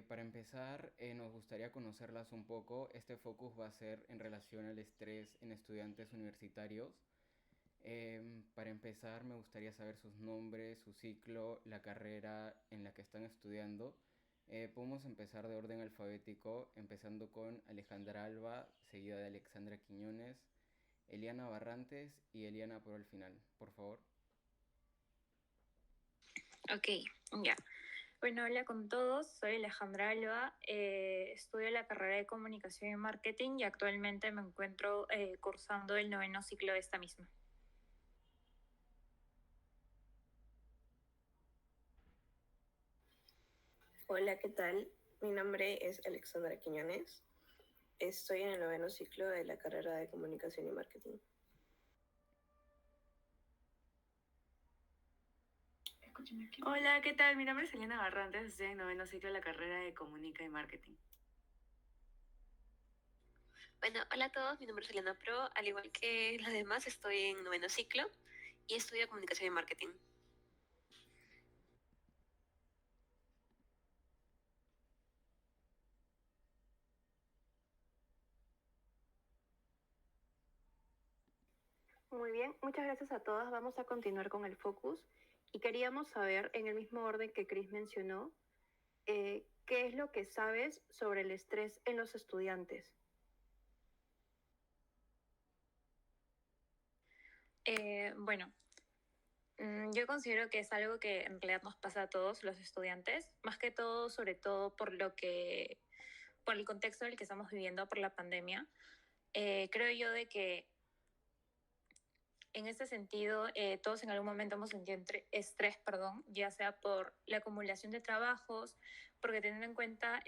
Para empezar, nos gustaría conocerlas un poco. Este focus va a ser en relación al estrés en estudiantes universitarios. Para empezar, me gustaría saber sus nombres, su ciclo, la carrera en la que están estudiando. Podemos empezar de orden alfabético, empezando con Alejandra Alba, seguida de Alexandra Quiñones, Eliana Barrantes y Eliana por el final, por favor. Ok, ya. Bueno, hola con todos, soy Alejandra Alba, estudio la carrera de Comunicación y Marketing y actualmente me encuentro cursando el noveno ciclo de esta misma. Hola, ¿qué tal? Mi nombre es Alexandra Quiñones. Estoy en el noveno ciclo de la carrera de Comunicación y Marketing. Hola, ¿qué tal? Mi nombre es Eliana Barrantes, estoy en noveno ciclo de la carrera de Comunica y Marketing. Bueno, hola a todos, mi nombre es Eliana Pro, al igual que los demás estoy en noveno ciclo y estudio comunicación y marketing. Muy bien, muchas gracias a todas. Vamos a continuar con el focus y queríamos saber, en el mismo orden que Chris mencionó, qué es lo que sabes sobre el estrés en los estudiantes. Bueno, yo considero que es algo que en realidad nos pasa a todos los estudiantes, más que todo, sobre todo por el contexto en el que estamos viviendo, por la pandemia. Creo yo de que en ese sentido, todos en algún momento hemos sentido estrés, perdón, ya sea por la acumulación de trabajos, porque teniendo en cuenta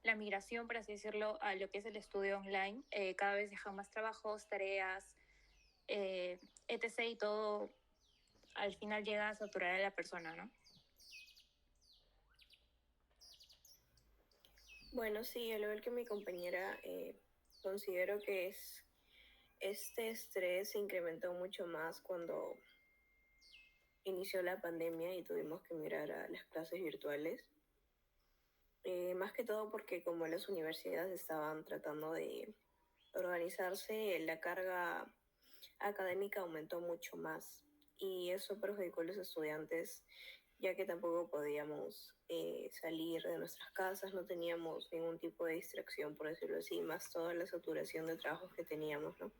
la migración, por así decirlo, a lo que es el estudio online, cada vez dejan más trabajos, tareas, etc. Y todo al final llega a saturar a la persona, ¿no? Bueno, sí, al igual que mi compañera, considero que este estrés se incrementó mucho más cuando inició la pandemia y tuvimos que mirar a las clases virtuales. Más que todo porque como las universidades estaban tratando de organizarse, la carga académica aumentó mucho más y eso perjudicó a los estudiantes ya que tampoco podíamos salir de nuestras casas, no teníamos ningún tipo de distracción, por decirlo así, más toda la saturación de trabajos que teníamos, ¿no?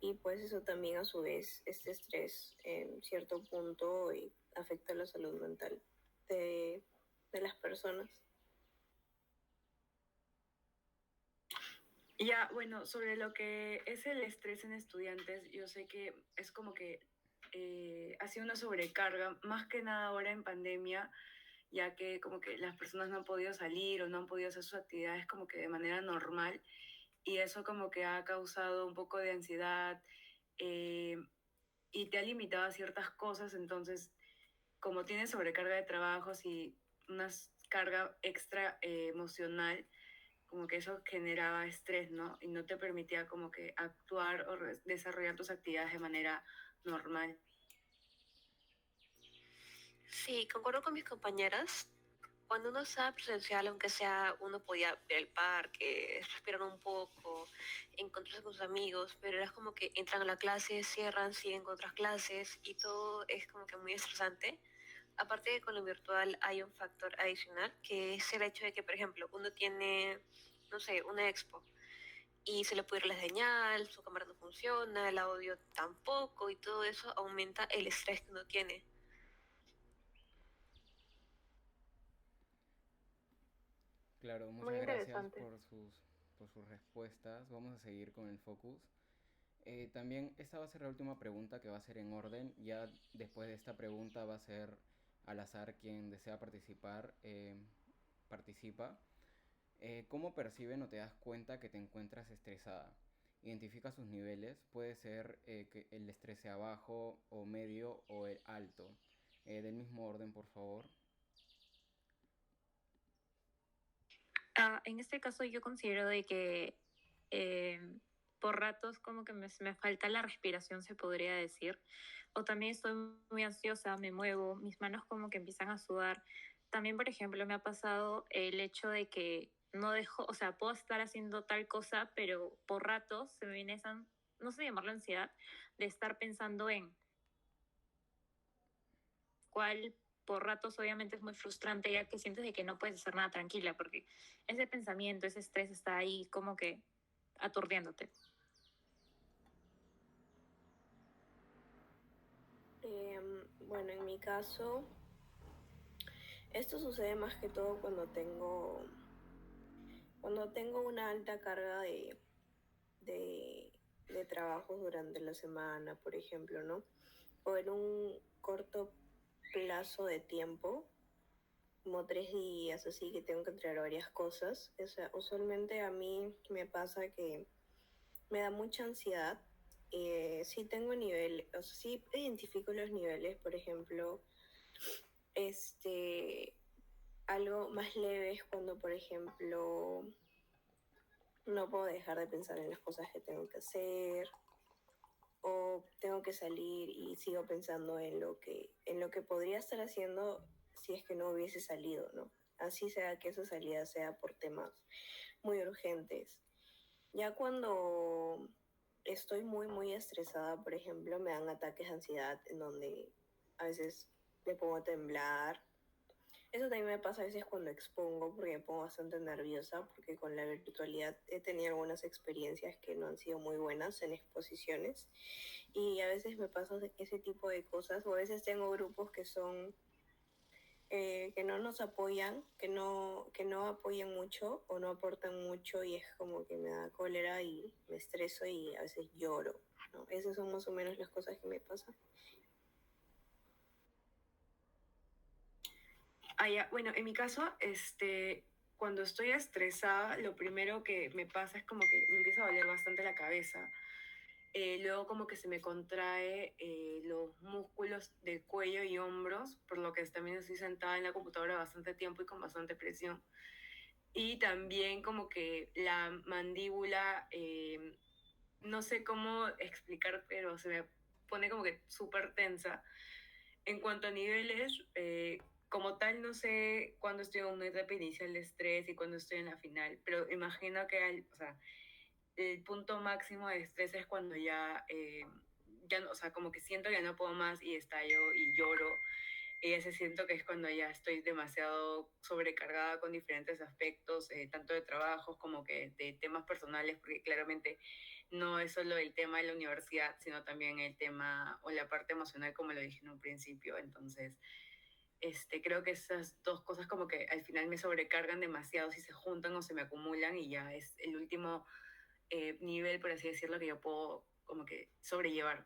Y pues eso también a su vez, este estrés en cierto punto afecta la salud mental de, de las personas. Ya, bueno, sobre lo que es el estrés en estudiantes, yo sé que es como que ha sido una sobrecarga, más que nada ahora en pandemia, ya que como que las personas no han podido salir o no han podido hacer sus actividades como que de manera normal y eso como que ha causado un poco de ansiedad eh, y te ha limitado a ciertas cosas, entonces como tienes sobrecarga de trabajos y una carga extra emocional, como que eso generaba estrés, ¿no? Y no te permitía como que actuar o desarrollar tus actividades de manera normal. Sí, concuerdo con mis compañeras. Cuando uno estaba presencial, aunque sea, uno podía ver el parque, respirar un poco, encontrarse con sus amigos, pero era como que entran a la clase, cierran, siguen con otras clases y todo es como que muy estresante. Aparte de que con lo virtual hay un factor adicional, que es el hecho de que, por ejemplo, uno tiene, no sé, una expo y se le puede ir la señal, su cámara no funciona, el audio tampoco y todo eso aumenta el estrés que uno tiene. Claro, Muy muchas gracias interesante. por sus respuestas. Vamos a seguir con el focus. También esta va a ser la última pregunta que va a ser en orden. Ya después de esta pregunta va a ser al azar quien desea participar, participa. ¿Cómo perciben o te das cuenta que te encuentras estresada? Identifica sus niveles. Puede ser que el estrés sea bajo o medio o el alto. Del mismo orden, por favor. En este caso yo considero de que por ratos como que me falta la respiración, se podría decir. O también estoy muy ansiosa, me muevo, mis manos como que empiezan a sudar. también, por ejemplo, me ha pasado el hecho de que no dejo, o sea, puedo estar haciendo tal cosa, pero por ratos se me viene esa, no sé llamarlo ansiedad, de estar pensando en cuál por ratos obviamente es muy frustrante ya que sientes de que no puedes hacer nada tranquila porque ese pensamiento, ese estrés está ahí como que aturdiéndote. Bueno, en mi caso, esto sucede más que todo cuando tengo una alta carga de, de trabajos durante la semana, por ejemplo, ¿no? O en un corto plazo de tiempo, como 3 días, así que tengo que entregar varias cosas. O sea, usualmente a mí me pasa que me da mucha ansiedad. Sí tengo niveles, o sea, sí identifico los niveles, por ejemplo, este, algo más leve es cuando, por ejemplo, no puedo dejar de pensar en las cosas que tengo que hacer o tengo que salir y sigo pensando en lo que podría estar haciendo si es que no hubiese salido, ¿no? Así sea que esa salida sea por temas muy urgentes. Ya cuando estoy muy estresada, por ejemplo, me dan ataques de ansiedad en donde a veces me pongo a temblar. Eso también me pasa a veces cuando expongo, porque me pongo bastante nerviosa, porque con la virtualidad he tenido algunas experiencias que no han sido muy buenas en exposiciones. Y a veces me pasa ese tipo de cosas, o a veces tengo grupos que son que no nos apoyan, que no apoyan mucho o no aportan mucho y es como que me da cólera y me estreso y a veces lloro, ¿no? Esas son más o menos las cosas que me pasan. Ah, ya. Bueno, en mi caso, cuando estoy estresada, lo primero que me pasa es como que me empieza a doler bastante la cabeza. Luego como que se me contrae los músculos del cuello y hombros, por lo que también estoy sentada en la computadora bastante tiempo y con bastante presión. Y también como que la mandíbula, no sé cómo explicar, pero se me pone como que súper tensa. En cuanto a niveles, como tal, no sé cuándo estoy en una etapa inicial de estrés y cuándo estoy en la final, pero imagino que o sea, el punto máximo de estrés es cuando ya no, o sea, como que siento que no puedo más y estallo y lloro. Y ese siento que es cuando ya estoy demasiado sobrecargada con diferentes aspectos, tanto de trabajos como que de temas personales, porque claramente no es solo el tema de la universidad, sino también el tema o la parte emocional, como lo dije en un principio. Entonces, creo que esas dos cosas como que al final me sobrecargan demasiado si se juntan o se me acumulan y ya es el último nivel, por así decirlo, que yo puedo como que sobrellevar.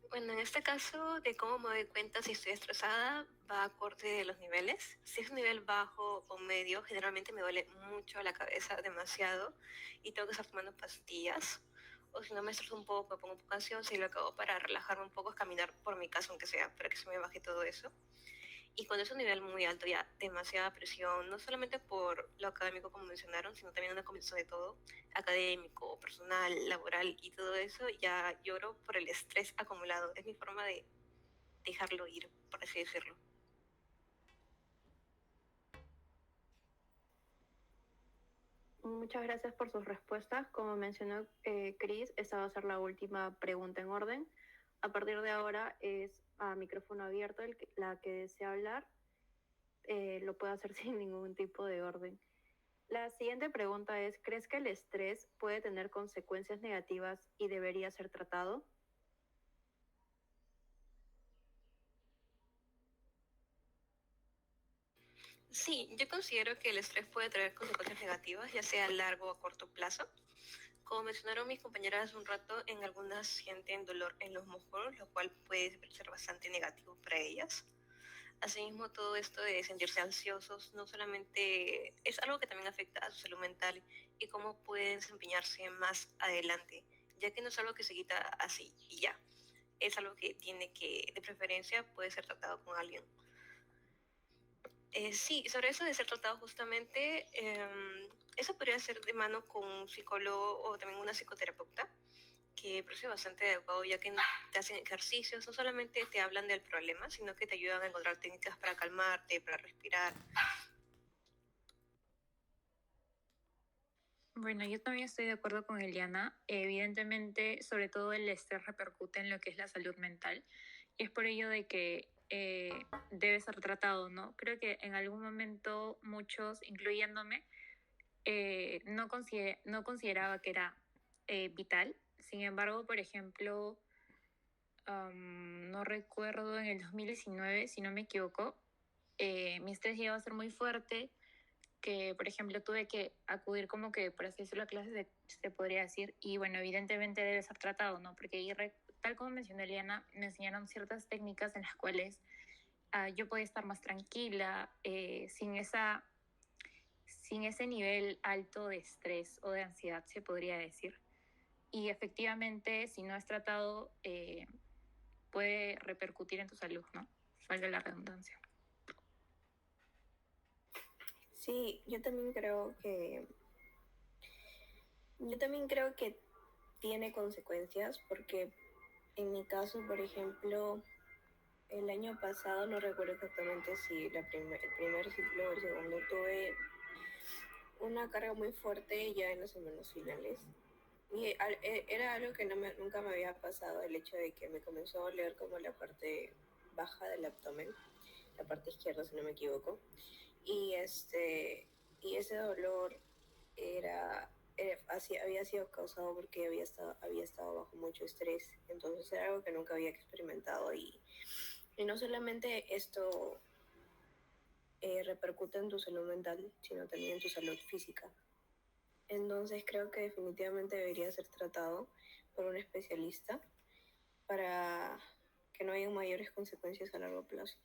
Bueno, en este caso, de cómo me doy cuenta si estoy estresada, va acorde de los niveles. Si es un nivel bajo o medio, generalmente me duele mucho la cabeza, demasiado, y tengo que estar tomando pastillas. O si no me estreso un poco, me pongo un poco ansiosa y lo que hago para relajarme un poco es caminar por mi casa, aunque sea, para que se me baje todo eso. Y cuando es un nivel muy alto, ya demasiada presión, no solamente por lo académico como mencionaron, sino también una combinación de todo, académico, personal, laboral y todo eso, ya lloro por el estrés acumulado. Es mi forma de dejarlo ir, por así decirlo. Muchas gracias por sus respuestas. Como mencionó Chris, esta va a ser la última pregunta en orden. A partir de ahora es a micrófono abierto la que desea hablar. Lo puede hacer sin ningún tipo de orden. La siguiente pregunta es, ¿crees que el estrés puede tener consecuencias negativas y debería ser tratado? Sí, yo considero que el estrés puede traer consecuencias negativas, ya sea a largo o a corto plazo. Como mencionaron mis compañeras hace un rato, en algunas sienten dolor en los músculos, lo cual puede ser bastante negativo para ellas. Asimismo, todo esto de sentirse ansiosos no solamente es algo que también afecta a su salud mental y cómo pueden desempeñarse más adelante, ya que no es algo que se quita así y ya. Es algo que tiene que, de preferencia, puede ser tratado con alguien. Sí, sobre eso de ser tratado justamente, eso podría ser de mano con un psicólogo o también una psicoterapeuta, que parece bastante adecuado, ya que te hacen ejercicios, no solamente te hablan del problema, sino que te ayudan a encontrar técnicas para calmarte, para respirar. Bueno, yo también estoy de acuerdo con Eliana. Evidentemente, sobre todo el estrés repercute en lo que es la salud mental y es por ello de que debe ser tratado, ¿no? Creo que en algún momento muchos, incluyéndome, no consideraba que era vital. Sin embargo, por ejemplo, no recuerdo en el 2019, si no me equivoco, mi estrés llegó a ser muy fuerte, que por ejemplo tuve que acudir como que, por así decirlo, a clases se podría decir, y bueno, evidentemente debe ser tratado, ¿no? Porque ahí, tal como mencionó Eliana, me enseñaron ciertas técnicas en las cuales yo podía estar más tranquila, sin ese nivel alto de estrés o de ansiedad, se podría decir. Y efectivamente, si no es tratado, puede repercutir en tu salud, ¿no? Valga la redundancia. Sí, yo también creo que tiene consecuencias porque en mi caso, por ejemplo, el año pasado, no recuerdo exactamente si el primer ciclo o el segundo, tuve una carga muy fuerte ya en las semanas finales. Y era algo que nunca me había pasado, el hecho de que me comenzó a doler como la parte baja del abdomen, la parte izquierda si no me equivoco. Y, y ese dolor había sido causado porque había estado bajo mucho estrés. Entonces era algo que nunca había experimentado. Y no solamente esto repercute en tu salud mental, sino también en tu salud física. Entonces creo que definitivamente debería ser tratado por un especialista para que no haya mayores consecuencias a largo plazo.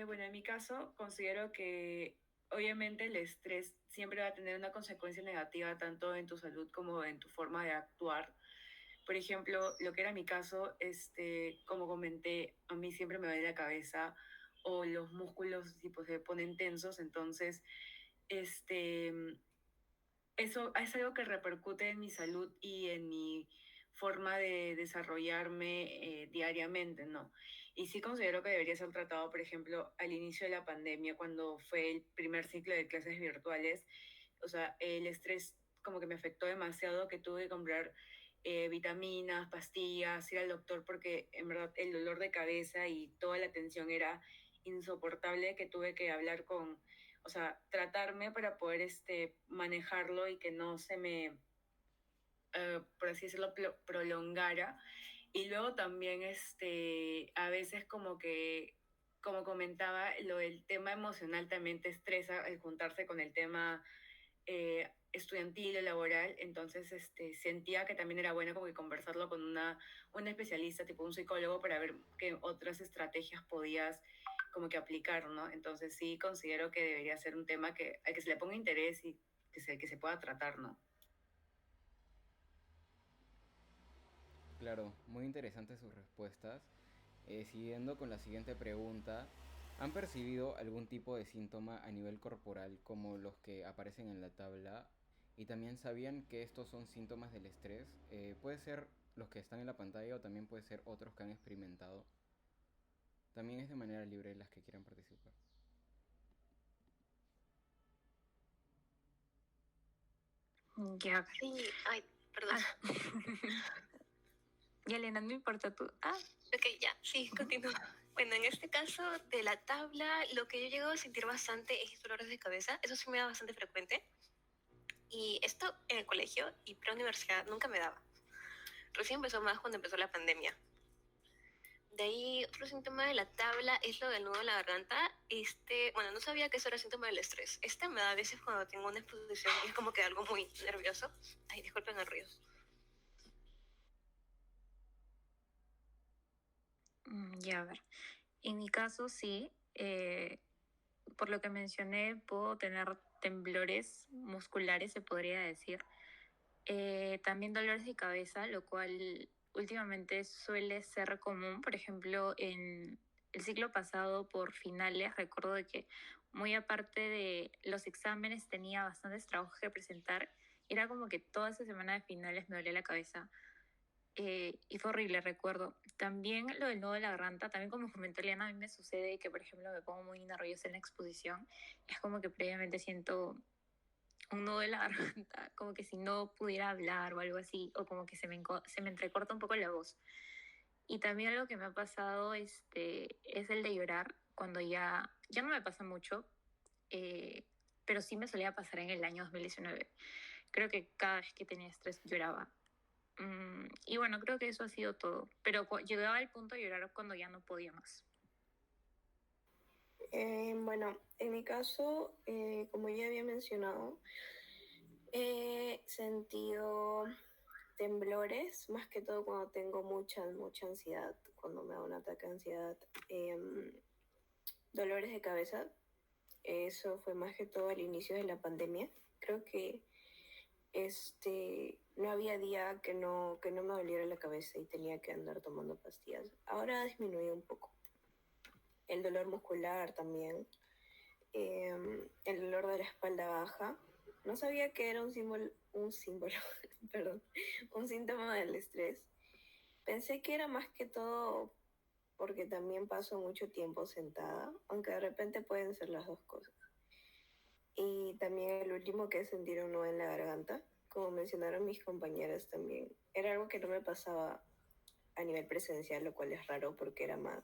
Bueno, en mi caso considero que obviamente el estrés siempre va a tener una consecuencia negativa tanto en tu salud como en tu forma de actuar. Por ejemplo, lo que era mi caso, como comenté, a mí siempre me duele la cabeza o los músculos tipo, se ponen tensos, entonces eso es algo que repercute en mi salud y en mi forma de desarrollarme diariamente, ¿no? Y sí considero que debería ser tratado, por ejemplo, al inicio de la pandemia, cuando fue el primer ciclo de clases virtuales. O sea, el estrés como que me afectó demasiado, que tuve que comprar vitaminas, pastillas, ir al doctor, porque en verdad el dolor de cabeza y toda la tensión era insoportable, que tuve que hablar con, o sea, tratarme para poder manejarlo y que no se me, por así decirlo, prolongara. Y luego también, a veces como que, como comentaba, lo del tema emocional también te estresa al juntarse con el tema estudiantil o laboral, entonces sentía que también era bueno como que conversarlo con una especialista, tipo un psicólogo, para ver qué otras estrategias podías como que aplicar, ¿no? Entonces sí considero que debería ser un tema al que se le ponga interés y que se pueda tratar, ¿no? Claro, muy interesantes sus respuestas. Siguiendo con la siguiente pregunta, ¿han percibido algún tipo de síntoma a nivel corporal como los que aparecen en la tabla? Y también sabían que estos son síntomas del estrés. Puede ser los que están en la pantalla o también puede ser otros que han experimentado. También es de manera libre las que quieran participar. Ya. Sí, ay, perdón. Ya, Elena, no importa tú. Ok, ya, sí, continúo. Bueno, en este caso de la tabla, lo que yo llego a sentir bastante es dolores de cabeza. Eso sí me da bastante frecuente. Y esto en el colegio y pre-universidad nunca me daba. Recién empezó más cuando empezó la pandemia. De ahí, otro síntoma de la tabla es lo del nudo en la garganta. Bueno, no sabía que eso era síntoma del estrés. Me da a veces cuando tengo una exposición y es como que algo muy nervioso. Ay, disculpen el ruido. Ya, a ver. En mi caso, sí. Por lo que mencioné, puedo tener temblores musculares, se podría decir. También dolores de cabeza, lo cual últimamente suele ser común. Por ejemplo, en el ciclo pasado, por finales, recuerdo de que muy aparte de los exámenes tenía bastantes trabajos que presentar Era como que toda esa semana de finales me dolía la cabeza. Y fue horrible, recuerdo. También lo del nudo de la garganta, también como comentó Liana, a mí me sucede que, por ejemplo, me pongo muy nerviosa en la exposición. Es como que previamente siento un nudo de la garganta, como que si no pudiera hablar o algo así, o como que se me entrecorta un poco la voz. Y también algo que me ha pasado es el de llorar cuando ya no me pasa mucho, eh, pero sí me solía pasar en el año 2019. Creo que cada vez que tenía estrés lloraba. Y bueno, creo que eso ha sido todo. Pero llegaba al punto de llorar cuando ya no podía más. Bueno, en mi caso, como ya había mencionado, he sentido temblores, más que todo cuando tengo mucha ansiedad, cuando me da un ataque de ansiedad, dolores de cabeza. Eso fue más que todo al inicio de la pandemia. Creo que no había día que no me doliera la cabeza y tenía que andar tomando pastillas. Ahora ha disminuido un poco. El dolor muscular también, el dolor de la espalda baja. No sabía que era un símbolo, perdón, un síntoma del estrés. Pensé que era más que todo porque también paso mucho tiempo sentada, aunque de repente pueden ser las dos cosas. Y también el último, que es sentir un nudo en la garganta, como mencionaron mis compañeras también. Era algo que no me pasaba a nivel presencial, lo cual es raro porque era más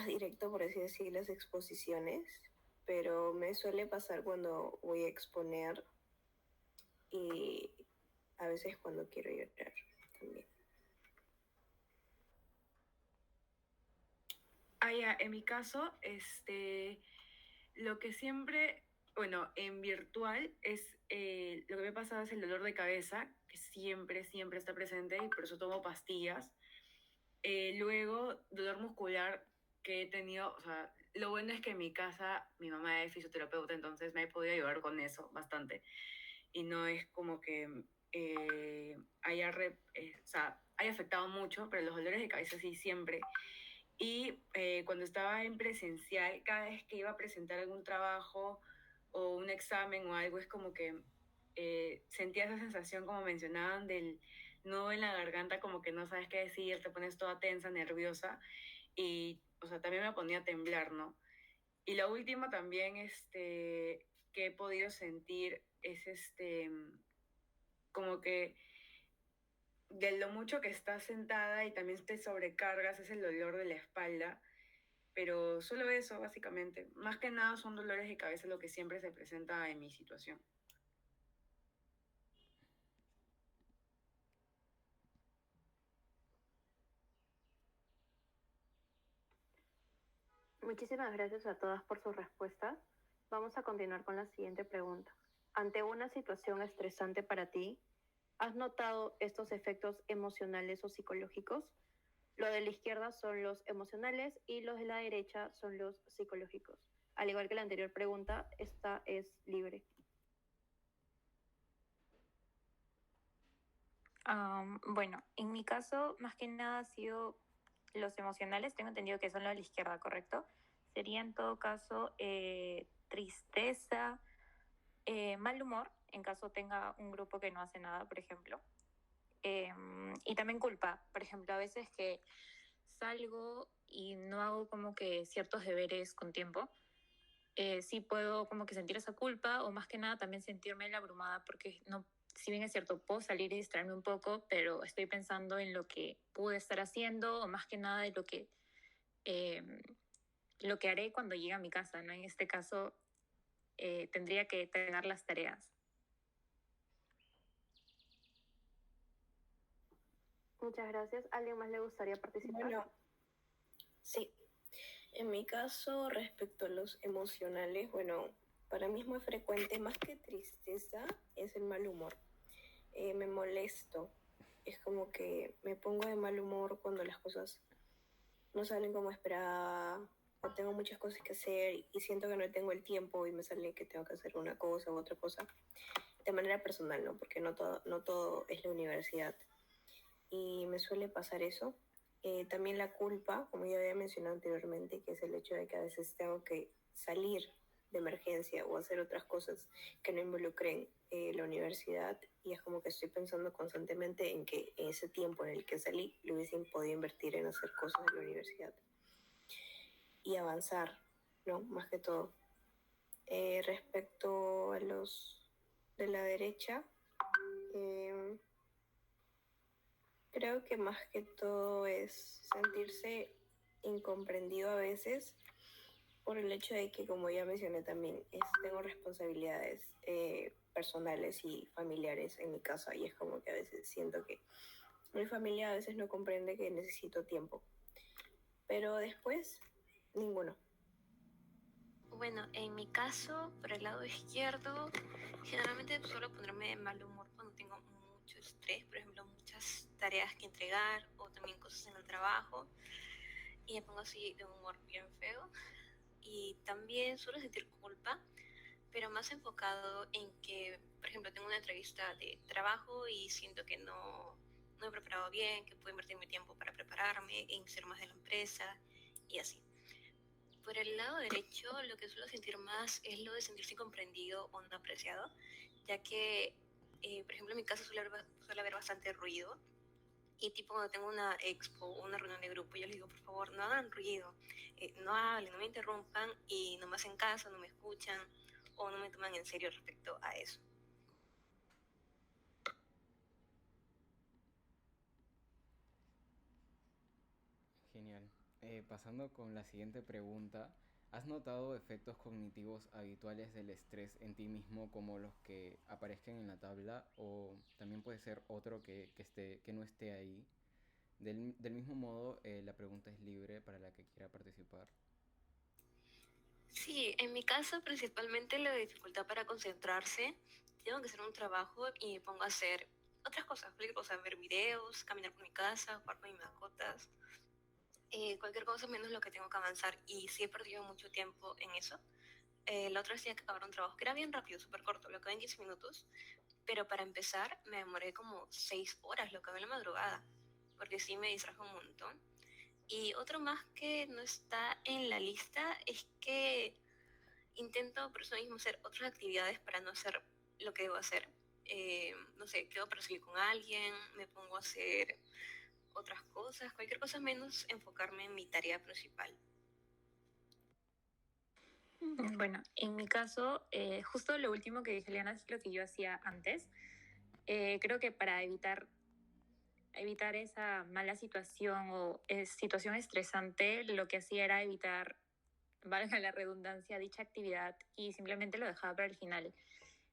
directo, por así decir, las exposiciones, pero me suele pasar cuando voy a exponer y a veces cuando quiero llorar también. Ya, en mi caso, lo que siempre, bueno, en virtual es, lo que me ha pasado es el dolor de cabeza, que siempre está presente y por eso tomo pastillas. Luego, dolor muscular que he tenido, o sea, lo bueno es que en mi casa mi mamá es fisioterapeuta, entonces me he podido ayudar con eso bastante. Y no es como que o sea, haya afectado mucho, pero los dolores de cabeza sí siempre. Y cuando estaba en presencial, cada vez que iba a presentar algún trabajo o un examen o algo, es como que sentía esa sensación, como mencionaban, del nudo en la garganta, como que no sabes qué decir, te pones toda tensa, nerviosa y, o sea, también me ponía a temblar, ¿no? Y lo último también, que he podido sentir es como que de lo mucho que estás sentada y también te sobrecargas, es el dolor de la espalda, pero solo eso, básicamente. Más que nada son dolores de cabeza lo que siempre se presenta en mi situación. Muchísimas gracias a todas por sus respuestas. Vamos a continuar con la siguiente pregunta. Ante una situación estresante para ti, ¿has notado estos efectos emocionales o psicológicos? Los de la izquierda son los emocionales y los de la derecha son los psicológicos. Al igual que la anterior pregunta, esta es libre. Bueno, en mi caso, más que nada ha sido los emocionales, tengo entendido que son los de la izquierda, ¿correcto? Sería en todo caso tristeza, mal humor, en caso tenga un grupo que no hace nada, por ejemplo. Y también culpa, por ejemplo, a veces que salgo y no hago como que ciertos deberes con tiempo, sí puedo como que sentir esa culpa o más que nada también sentirme la abrumada porque no, si bien es cierto, puedo salir y distraerme un poco, pero estoy pensando en lo que pude estar haciendo o más que nada de eh, lo que haré cuando llegue a mi casa, ¿no? En este caso, tendría que tener las tareas. Muchas gracias. ¿Alguien más le gustaría participar? Bueno, sí. En mi caso, respecto a los emocionales, bueno, para mí es muy frecuente, más que tristeza, es el mal humor. Me molesto. Es como que me pongo de mal humor cuando las cosas no salen como esperaba, o tengo muchas cosas que hacer y siento que no tengo el tiempo y me sale que tengo que hacer una cosa u otra cosa. De manera personal, ¿no? Porque no todo es la universidad. Y me suele pasar eso. También la culpa, como ya había mencionado anteriormente, que es el hecho de que a veces tengo que salir de emergencia o hacer otras cosas que no involucren la universidad, y es como que estoy pensando constantemente en que en ese tiempo en el que salí lo hubiesen podido invertir en hacer cosas de la universidad y avanzar, ¿no? Más que todo. Respecto a los de la derecha, eh, creo que más que todo es sentirse incomprendido a veces por el hecho de que, como ya mencioné también, tengo responsabilidades personales y familiares en mi casa, y es como que a veces siento que mi familia a veces no comprende que necesito tiempo, pero después ninguno. Bueno, en mi caso, por el lado izquierdo, generalmente suelo ponerme de mal humor cuando tengo mucho estrés, por ejemplo, muchas tareas que entregar o también cosas en el trabajo, y me pongo así de un humor bien feo. Y también suelo sentir culpa, pero más enfocado en que, por ejemplo, tengo una entrevista de trabajo y siento que no he preparado bien, que puedo invertir mi tiempo para prepararme, en ser más de la empresa y así. Por el lado derecho, lo que suelo sentir más es lo de sentirse incomprendido o no apreciado, ya que, por ejemplo, en mi caso suele haber bastante ruido. Y tipo cuando tengo una expo o una reunión de grupo, yo les digo, por favor, no hagan ruido, no hablen, no me interrumpan y no me hacen caso, no me escuchan o no me toman en serio respecto a eso. Genial. Pasando con la siguiente pregunta, ¿has notado efectos cognitivos habituales del estrés en ti mismo como los que aparezcan en la tabla, o también puede ser otro que no esté ahí? Del mismo modo, la pregunta es libre para la que quiera participar. Sí, en mi caso principalmente la dificultad para concentrarse, tengo que hacer un trabajo y me pongo a hacer otras cosas, cualquier cosa, ver videos, caminar por mi casa, jugar con mis mascotas, cualquier cosa menos lo que tengo que avanzar y sí he perdido mucho tiempo en eso. La otra vez tenía que acabar un trabajo que era bien rápido, súper corto, lo acabé en 10 minutos, pero para empezar me demoré como 6 horas, lo acabé en la madrugada, porque sí me distrajo un montón. Y otro más que no está en la lista es que intento por eso mismo hacer otras actividades para no hacer lo que debo hacer. No sé, quedo para salir con alguien, me pongo a hacer otras cosas, cualquier cosa menos enfocarme en mi tarea principal. Bueno, en mi caso, justo lo último que dije, Liana, es lo que yo hacía antes. Creo que para evitar esa mala situación o situación estresante, lo que hacía era evitar, valga la redundancia, dicha actividad y simplemente lo dejaba para el final.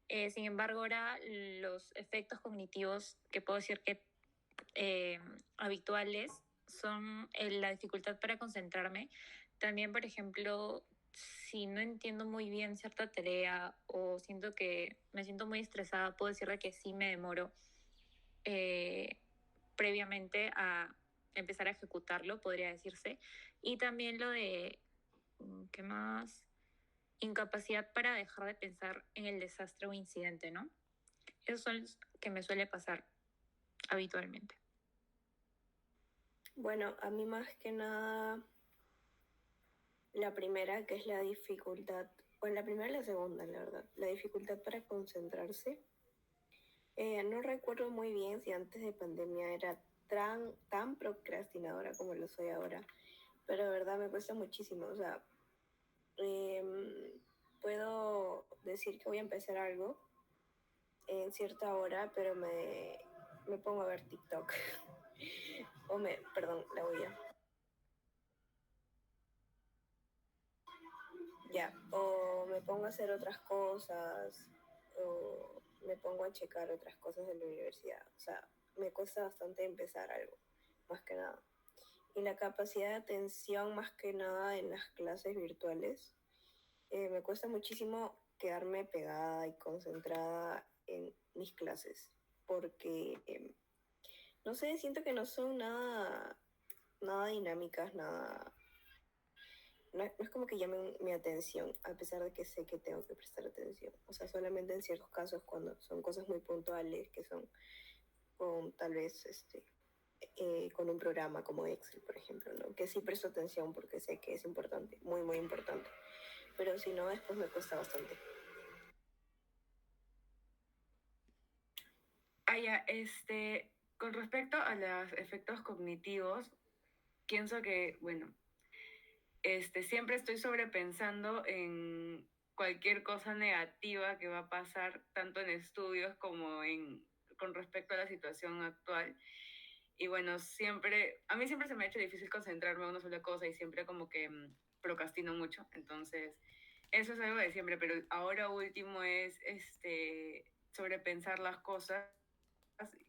Sin embargo, ahora los efectos cognitivos que puedo decir que habituales son la dificultad para concentrarme. También, por ejemplo, si no entiendo muy bien cierta tarea o siento que me siento muy estresada, puedo decirle que sí me demoro eh, previamente a empezar a ejecutarlo, podría decirse. Y también lo de, ¿qué más? Incapacidad para dejar de pensar en el desastre o incidente, ¿no? Eso son los que me suele pasar habitualmente. Bueno, a mí más que nada, la primera, que es la dificultad, bueno, la primera y la segunda, la verdad, la dificultad para concentrarse. No recuerdo muy bien si antes de pandemia era tan procrastinadora como lo soy ahora, pero de verdad me cuesta muchísimo. O sea, puedo decir que voy a empezar algo en cierta hora, pero me pongo a ver TikTok. Perdón, la voy a. Ya, o me pongo a hacer otras cosas, o me pongo a checar otras cosas de la universidad. O sea, me cuesta bastante empezar algo, más que nada. Y la capacidad de atención, más que nada en las clases virtuales, me cuesta muchísimo quedarme pegada y concentrada en mis clases, porque, no sé, siento que no son nada dinámicas, nada. No es como que llamen mi atención, a pesar de que sé que tengo que prestar atención. O sea, solamente en ciertos casos, cuando son cosas muy puntuales, que son con tal vez con un programa como Excel, por ejemplo, ¿no? Que sí presto atención porque sé que es importante, muy, muy importante. pero si no, después me cuesta bastante. Con respecto a los efectos cognitivos, pienso que, bueno, siempre estoy sobrepensando en cualquier cosa negativa que va a pasar, tanto en estudios como con respecto a la situación actual. Y bueno, a mí siempre se me ha hecho difícil concentrarme en una sola cosa y siempre como que procrastino mucho. Entonces, eso es algo de siempre, pero ahora último es sobrepensar las cosas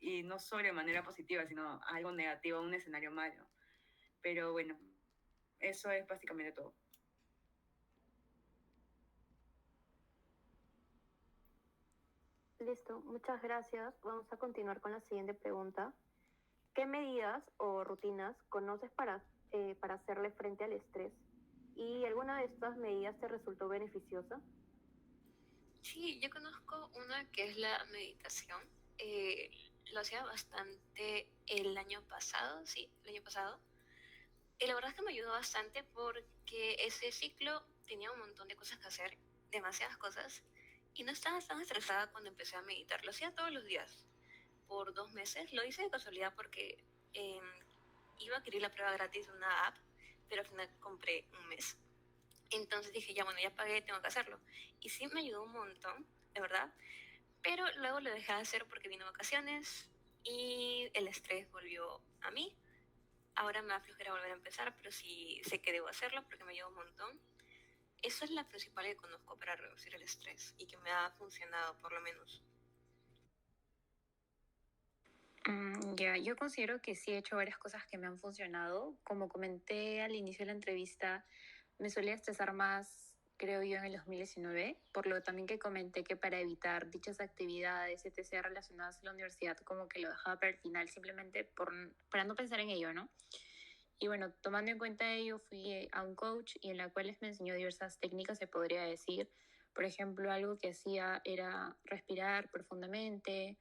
y no solo de manera positiva, sino algo negativo, un escenario malo. Pero bueno, eso es básicamente todo. Listo, muchas gracias. Vamos a continuar con la siguiente pregunta. ¿Qué medidas o rutinas conoces para hacerle frente al estrés? ¿Y alguna de estas medidas te resultó beneficiosa? Sí, yo conozco una que es la meditación. Lo hacía bastante el año pasado, sí, el año pasado. Y la verdad es que me ayudó bastante porque ese ciclo tenía un montón de cosas que hacer, demasiadas cosas, y no estaba tan estresada cuando empecé a meditar. Lo hacía todos los días, por 2 meses. Lo hice de casualidad porque eh, iba a adquirir la prueba gratis de una app, pero al final compré un mes. Entonces dije, ya bueno, ya pagué, tengo que hacerlo. Y sí me ayudó un montón, de verdad. Pero luego lo dejé de hacer porque vino vacaciones y el estrés volvió a mí. Ahora me da flojera volver a empezar, pero sí sé que debo hacerlo porque me ayuda un montón. Eso es la principal que conozco para reducir el estrés y que me ha funcionado por lo menos. Ya, yo considero que sí he hecho varias cosas que me han funcionado. Como comenté al inicio de la entrevista, me solía estresar más, creo yo, en el 2019, por lo también que comenté que para evitar dichas actividades, etc., relacionadas a la universidad, como que lo dejaba para el final, simplemente para no pensar en ello, ¿no? Y bueno, tomando en cuenta ello, fui a un coach y en la cual me enseñó diversas técnicas, se podría decir. Por ejemplo, algo que hacía era respirar profundamente.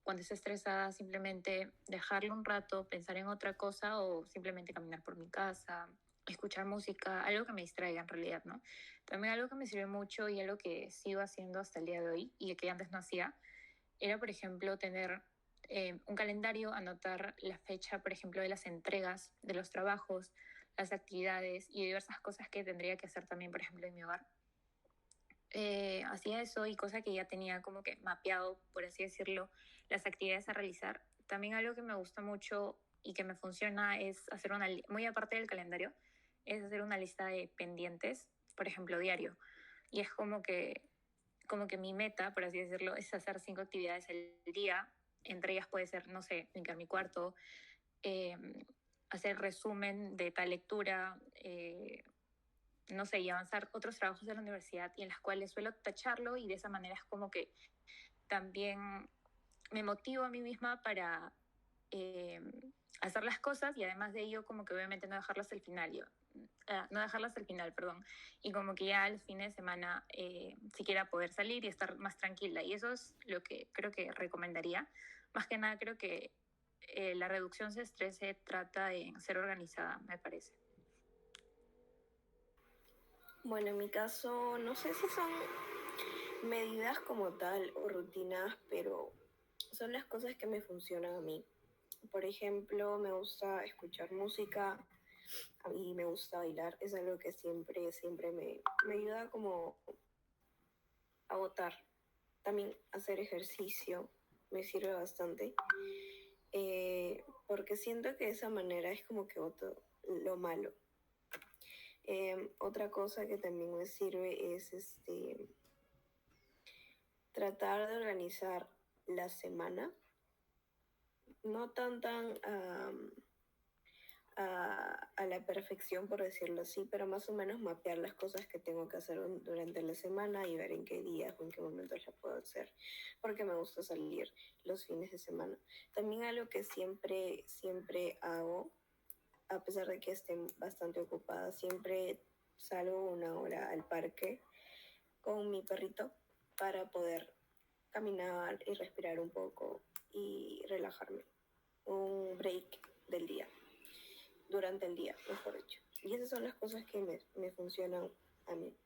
Cuando esté estresada, simplemente dejarlo un rato, pensar en otra cosa o simplemente caminar por mi casa, escuchar música, algo que me distraiga en realidad, ¿no? También algo que me sirvió mucho y algo que sigo haciendo hasta el día de hoy y que antes no hacía, era, por ejemplo, tener un calendario, anotar la fecha, por ejemplo, de las entregas, de los trabajos, las actividades y diversas cosas que tendría que hacer también, por ejemplo, en mi hogar. Hacía eso y cosa que ya tenía como que mapeado, por así decirlo, las actividades a realizar. También algo que me gusta mucho y que me funciona es hacer muy aparte del calendario, es hacer una lista de pendientes, por ejemplo, diario. Y es como que mi meta, por así decirlo, es hacer 5 actividades al día. Entre ellas puede ser, no sé, limpiar mi cuarto, eh, hacer resumen de tal lectura, no sé, y avanzar otros trabajos de la universidad y en las cuales suelo tacharlo y de esa manera es como que también me motivo a mí misma para eh, hacer las cosas y además de ello como que obviamente no dejarlas al final, no dejarlas al final, perdón, y como que ya al fin de semana siquiera poder salir y estar más tranquila y eso es lo que creo que recomendaría. Más que nada creo que la reducción de estrés se trata de ser organizada, me parece. Bueno, en mi caso, no sé si son medidas como tal o rutinas, pero son las cosas que me funcionan a mí. Por ejemplo, me gusta escuchar música, a mí me gusta bailar, es algo que siempre me ayuda como a botar. También hacer ejercicio me sirve bastante, porque siento que de esa manera es como que boto lo malo. Otra cosa que también me sirve es tratar de organizar la semana, no a la perfección, por decirlo así, pero más o menos mapear las cosas que tengo que hacer durante la semana y ver en qué días o en qué momentos las puedo hacer, porque me gusta salir los fines de semana. También algo que siempre hago, a pesar de que esté bastante ocupada, siempre salgo una hora al parque con mi perrito para poder caminar y respirar un poco y relajarme. Un break del día, durante el día, mejor dicho. Y esas son las cosas que me funcionan a mí.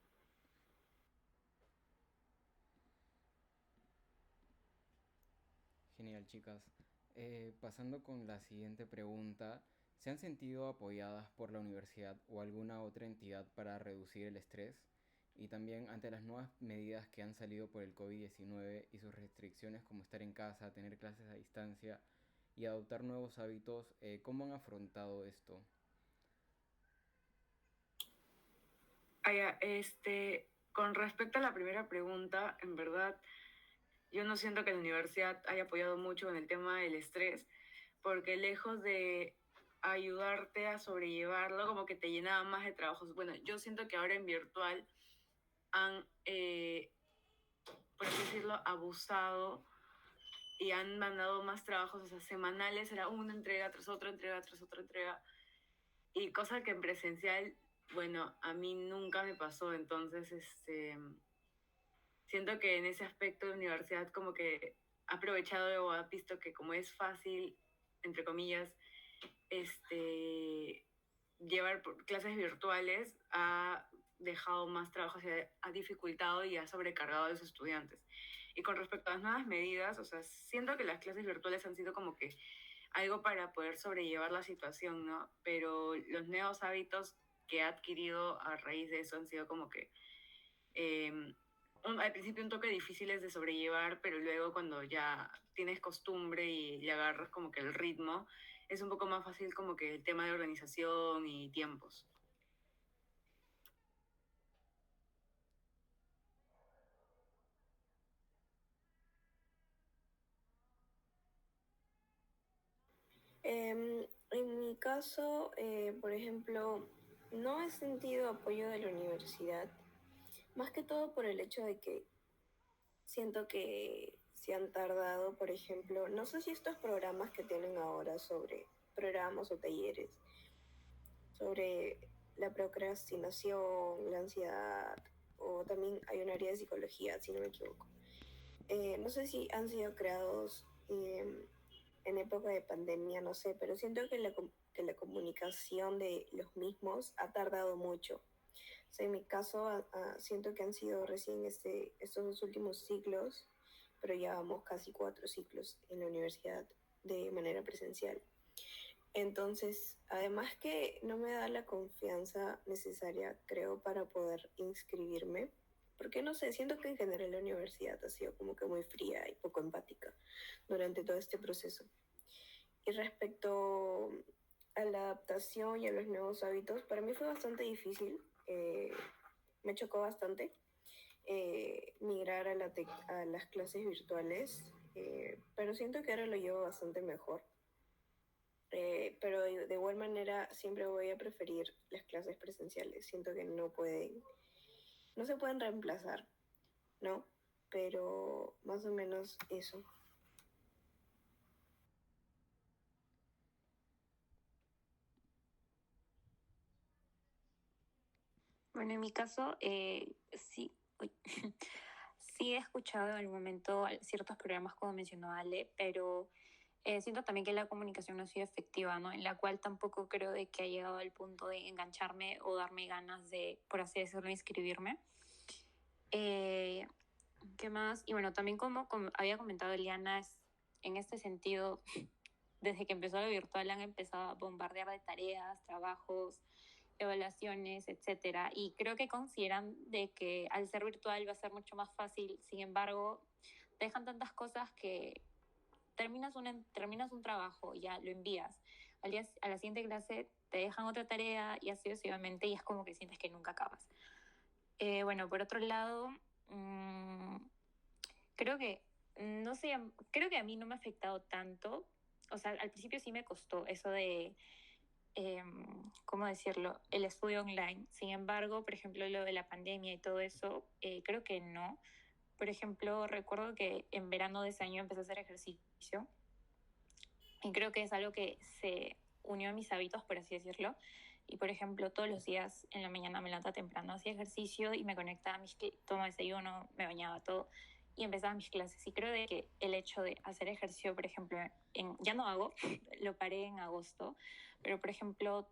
Genial, chicas. Pasando con la siguiente pregunta, ¿se han sentido apoyadas por la universidad o alguna otra entidad para reducir el estrés? Y también ante las nuevas medidas que han salido por el COVID-19 y sus restricciones como estar en casa, tener clases a distancia y adoptar nuevos hábitos, ¿cómo han afrontado esto? Con respecto a la primera pregunta, en verdad, yo no siento que la universidad haya apoyado mucho en el tema del estrés, porque lejos de ayudarte a sobrellevarlo, como que te llenaba más de trabajos. Bueno, yo siento que ahora en virtual han, por así decirlo, abusado y han mandado más trabajos, o sea, semanales, era una entrega tras otra entrega tras otra entrega, y cosa que en presencial, bueno, a mí nunca me pasó, entonces, siento que en ese aspecto de universidad como que ha aprovechado o ha visto que como es fácil, entre comillas, este, llevar clases virtuales, ha dejado más trabajo, ha dificultado y ha sobrecargado a los estudiantes. Y con respecto a las nuevas medidas, o sea, siento que las clases virtuales han sido como que algo para poder sobrellevar la situación, ¿no? Pero los nuevos hábitos que ha adquirido a raíz de eso han sido como que al principio un toque difíciles de sobrellevar, pero luego cuando ya tienes costumbre y le agarras como que el ritmo, es un poco más fácil como que el tema de organización y tiempos. En mi caso, por ejemplo, no he sentido apoyo de la universidad, más que todo por el hecho de que siento que se han tardado, por ejemplo, no sé si estos programas que tienen ahora sobre programas o talleres, sobre la procrastinación, la ansiedad, o también hay un área de psicología, si no me equivoco. No sé si han sido creados en época de pandemia, no sé, pero siento que la comunicación de los mismos ha tardado mucho. O sea, en mi caso, siento que han sido recién estos dos últimos ciclos, pero ya vamos casi 4 ciclos en la universidad de manera presencial. Entonces, además que no me da la confianza necesaria, creo, para poder inscribirme, porque no sé, siento que en general la universidad ha sido como que muy fría y poco empática durante todo este proceso. Y respecto a la adaptación y a los nuevos hábitos, para mí fue bastante difícil, me chocó bastante migrar a las clases virtuales, pero siento que ahora lo llevo bastante mejor. Pero de igual manera siempre voy a preferir las clases presenciales. Siento que no se pueden reemplazar, ¿no? Pero más o menos eso. Bueno, en mi caso, sí, uy, sí he escuchado en algún momento ciertos programas como mencionó Ale, pero siento también que la comunicación no ha sido efectiva, ¿no? En la cual tampoco creo de que ha llegado al punto de engancharme o darme ganas de, por así decirlo, inscribirme. Eh, ¿Qué más? Y bueno, también como había comentado Eliana, en este sentido, desde que empezó lo virtual han empezado a bombardear de tareas, trabajos, evaluaciones, etcétera. Y creo que consideran de que al ser virtual va a ser mucho más fácil. Sin embargo, dejan tantas cosas que terminas un trabajo, ya lo envías. A la siguiente clase te dejan otra tarea y así sucesivamente y es como que sientes que nunca acabas. Bueno, por otro lado, creo que, no sé, creo que a mí no me ha afectado tanto. O sea, al principio sí me costó eso de ¿cómo decirlo?, el estudio online. Sin embargo, por ejemplo, lo de la pandemia y todo eso, creo que no. Por ejemplo, recuerdo que en verano de ese año empecé a hacer ejercicio y creo que es algo que se unió a mis hábitos, por así decirlo. Y por ejemplo, todos los días en la mañana me levantaba temprano, hacía ejercicio y me conectaba a tomaba desayuno, me bañaba todo y empezaba mis clases. Y creo de que el hecho de hacer ejercicio, por ejemplo, ya no hago, lo paré en agosto, pero por ejemplo,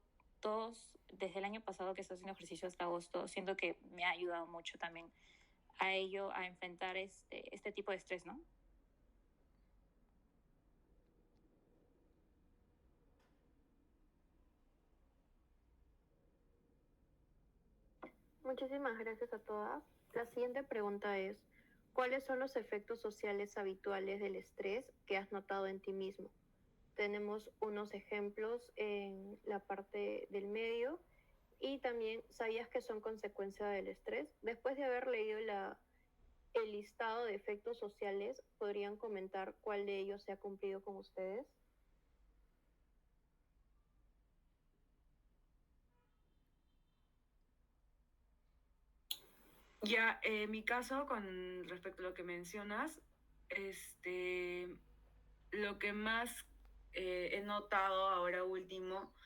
desde el año pasado que estoy haciendo ejercicio hasta agosto, siento que me ha ayudado mucho también a ello, a enfrentar este tipo de estrés, ¿no? Muchísimas gracias a todas. La siguiente pregunta es, ¿cuáles son los efectos sociales habituales del estrés que has notado en ti mismo? Tenemos unos ejemplos en la parte del medio y también sabías que son consecuencia del estrés. Después de haber leído el listado de efectos sociales, ¿podrían comentar cuál de ellos se ha cumplido con ustedes? Ya, en mi caso, con respecto a lo que mencionas, lo que más he notado ahora último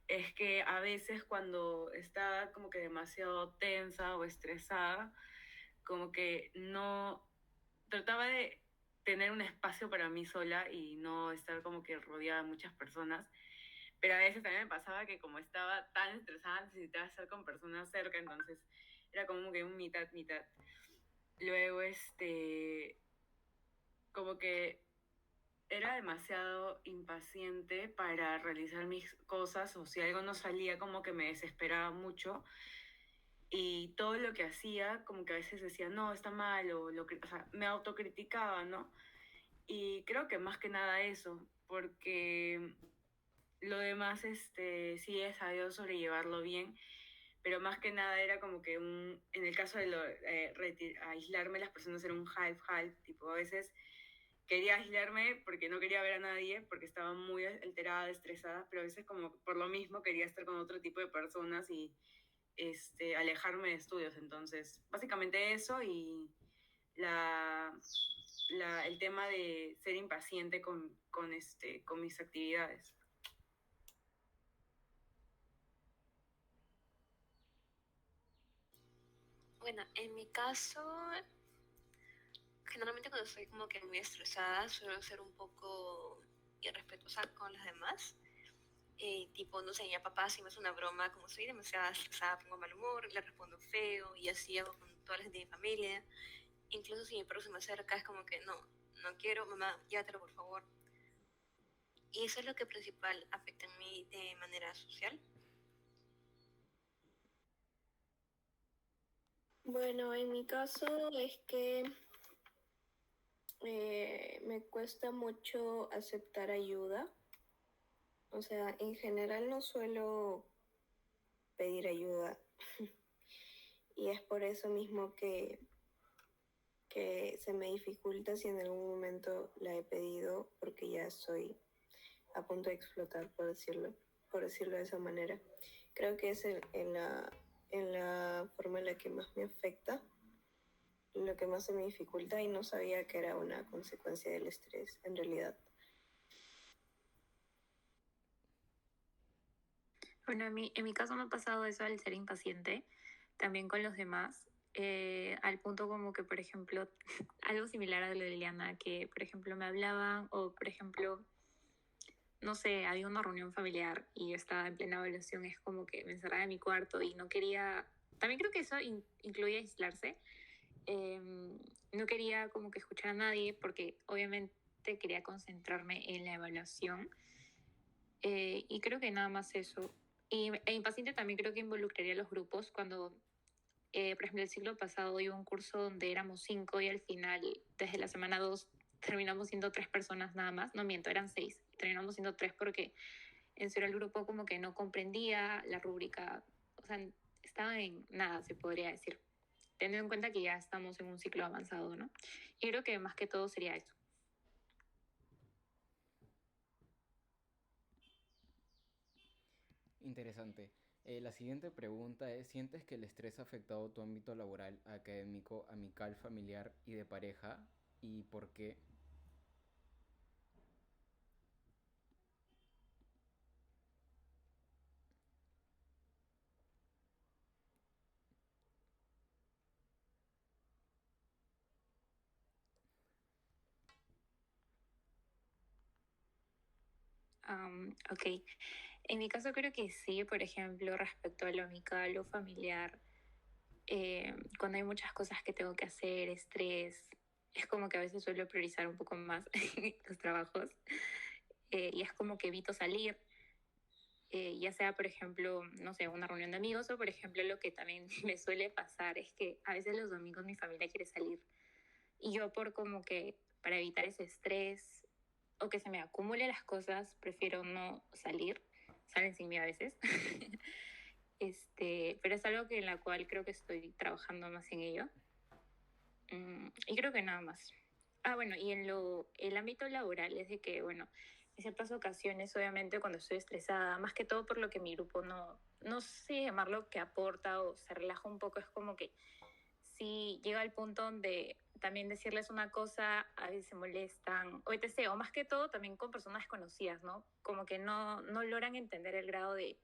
es que a veces cuando estaba como que demasiado tensa o estresada, como que no trataba de tener un espacio para mí sola y no estar como que rodeada de muchas personas. Pero a veces también me pasaba que como estaba tan estresada necesitaba estar con personas cerca, entonces era como que un mitad, mitad. Luego, como que era demasiado impaciente para realizar mis cosas o si algo no salía como que me desesperaba mucho y todo lo que hacía como que a veces decía no, está mal o sea, me autocriticaba, ¿no? Y creo que más que nada eso, porque lo demás sí he sabido sobrellevarlo bien, pero más que nada era como que en el caso de aislarme las personas era un half-half, tipo a veces quería aislarme porque no quería ver a nadie, porque estaba muy alterada, estresada, pero a veces como por lo mismo quería estar con otro tipo de personas y alejarme de estudios. Entonces, básicamente eso y la, el tema de ser impaciente con mis actividades. Bueno, en mi caso, generalmente cuando estoy como que muy estresada, suelo ser un poco irrespetuosa con los demás. Tipo, no sé, mi papá si me hace una broma, como soy demasiado estresada, pongo mal humor, le respondo feo y así hago con toda la gente de mi familia. Incluso si mi perro se me acerca, es como que no, no quiero, mamá, llévatelo por favor. Y eso es lo que principal afecta en mí de manera social. Bueno, en mi caso es que me cuesta mucho aceptar ayuda. O sea, en general no suelo pedir ayuda. Y es por eso mismo que se me dificulta si en algún momento la he pedido porque ya estoy a punto de explotar, por decirlo de esa manera. Creo que es en la forma en la que más me afecta, lo que más se me dificulta y no sabía que era una consecuencia del estrés en realidad. Bueno, en mi caso me ha pasado eso al ser impaciente, también con los demás, al punto como que, por ejemplo, algo similar a lo de Liliana, que, por ejemplo, me hablaban o, por ejemplo, no sé, había una reunión familiar y yo estaba en plena evaluación, es como que me encerraba en mi cuarto y no quería, también creo que eso incluye aislarse, no quería como que escuchar a nadie porque obviamente quería concentrarme en la evaluación y creo que nada más eso. E impaciente también creo que involucraría a los grupos cuando, por ejemplo, el siglo pasado hubo un curso donde éramos 5 y al final, desde la semana 2 terminamos siendo 3 personas nada más. No miento, eran 6. Terminamos siendo 3 porque en serio el grupo como que no comprendía la rúbrica. O sea, estaba en nada, se podría decir. Teniendo en cuenta que ya estamos en un ciclo avanzado, ¿no? Y creo que más que todo sería eso. Interesante. La siguiente pregunta es, ¿sientes que el estrés ha afectado tu ámbito laboral, académico, amical, familiar y de pareja? ¿Y por qué? Ok, en mi caso creo que sí, por ejemplo, respecto a lo amical o familiar, cuando hay muchas cosas que tengo que hacer, estrés, es como que a veces suelo priorizar un poco más los trabajos y es como que evito salir ya sea, por ejemplo, no sé, una reunión de amigos o, por ejemplo, lo que también me suele pasar es que a veces los domingos mi familia quiere salir y yo por como que para evitar ese estrés o que se me acumule las cosas, prefiero no salir. Salen sin mí a veces. Pero es algo que en la cual creo que estoy trabajando más en ello. Y creo que nada más. Ah, bueno, y en el ámbito laboral es de que, bueno, en ciertas ocasiones, obviamente, cuando estoy estresada, más que todo por lo que mi grupo no sé llamarlo que aporta o se relaja un poco, es como que si llega al punto donde también decirles una cosa, a veces se molestan, o etc. O más que todo también con personas desconocidas, ¿no? Como que no logran entender el grado de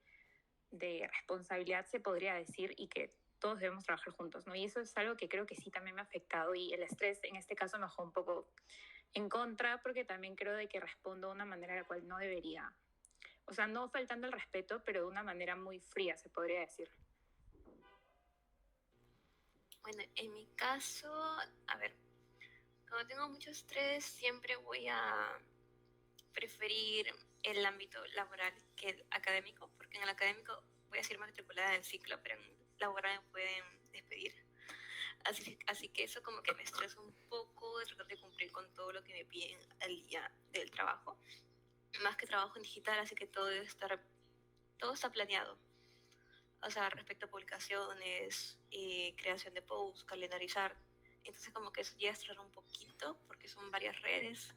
responsabilidad, se podría decir, y que todos debemos trabajar juntos, ¿no? Y eso es algo que creo que sí también me ha afectado y el estrés en este caso me dejó un poco en contra porque también creo de que respondo de una manera a la cual no debería. O sea, no faltando el respeto, pero de una manera muy fría, se podría decir. Bueno, en mi caso, a ver, cuando tengo mucho estrés siempre voy a preferir el ámbito laboral que el académico, porque en el académico voy a ser matriculada en el ciclo, pero en el laboral me pueden despedir. Así que eso como que me estresa un poco, de tratar de cumplir con todo lo que me piden al día del trabajo. Más que trabajo en digital, así que todo está planeado. O sea, respecto a publicaciones, creación de posts, calendarizar. Entonces como que eso llega a estresar un poquito porque son varias redes.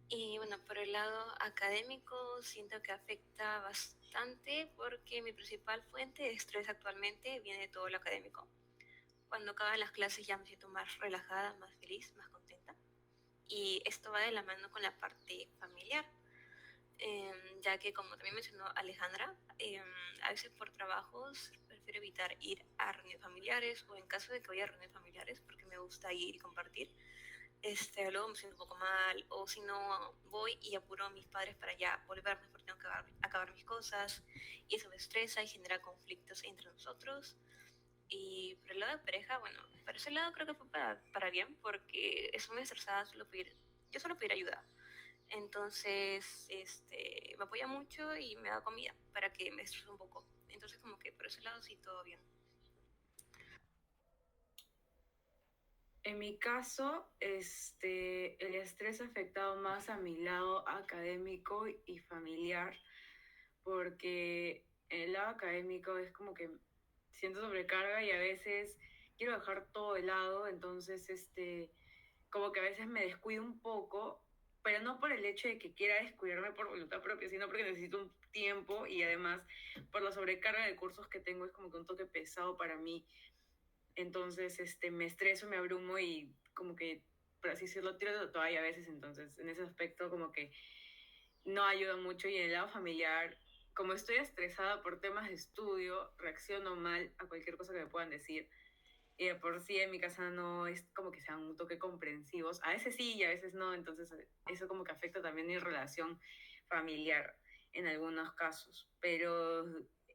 Y bueno, por el lado académico siento que afecta bastante porque mi principal fuente de estrés actualmente viene de todo lo académico. Cuando acaban las clases ya me siento más relajada, más feliz, más contenta. Y esto va de la mano con la parte familiar, ya que como también mencionó Alejandra, a veces por trabajos prefiero evitar ir a reuniones familiares o en caso de que vaya a reuniones familiares porque me gusta ir y compartir, luego me siento un poco mal o si no voy y apuro a mis padres para ya volverme porque tengo que acabar mis cosas y eso me estresa y genera conflictos entre nosotros. Y por el lado de pareja, bueno, para ese lado creo que fue para bien porque estoy muy estresada, yo solo pedir ayuda. Entonces, me apoya mucho y me da comida para que me estrese un poco. Entonces, como que por ese lado sí, todo bien. En mi caso, el estrés ha afectado más a mi lado académico y familiar, porque en el lado académico es como que siento sobrecarga y a veces quiero dejar todo de lado, entonces, como que a veces me descuido un poco, pero no por el hecho de que quiera descuidarme por voluntad propia, sino porque necesito un tiempo y además por la sobrecarga de cursos que tengo es como que un toque pesado para mí. Entonces, me estreso, me abrumo y como que, por así decirlo, tiro de la toalla a veces. Entonces, en ese aspecto como que no ayuda mucho. Y en el lado familiar, como estoy estresada por temas de estudio, reacciono mal a cualquier cosa que me puedan decir. Y de por sí en mi casa no es como que sean un toque comprensivos. A veces sí y a veces no. Entonces, eso como que afecta también mi relación familiar en algunos casos. Pero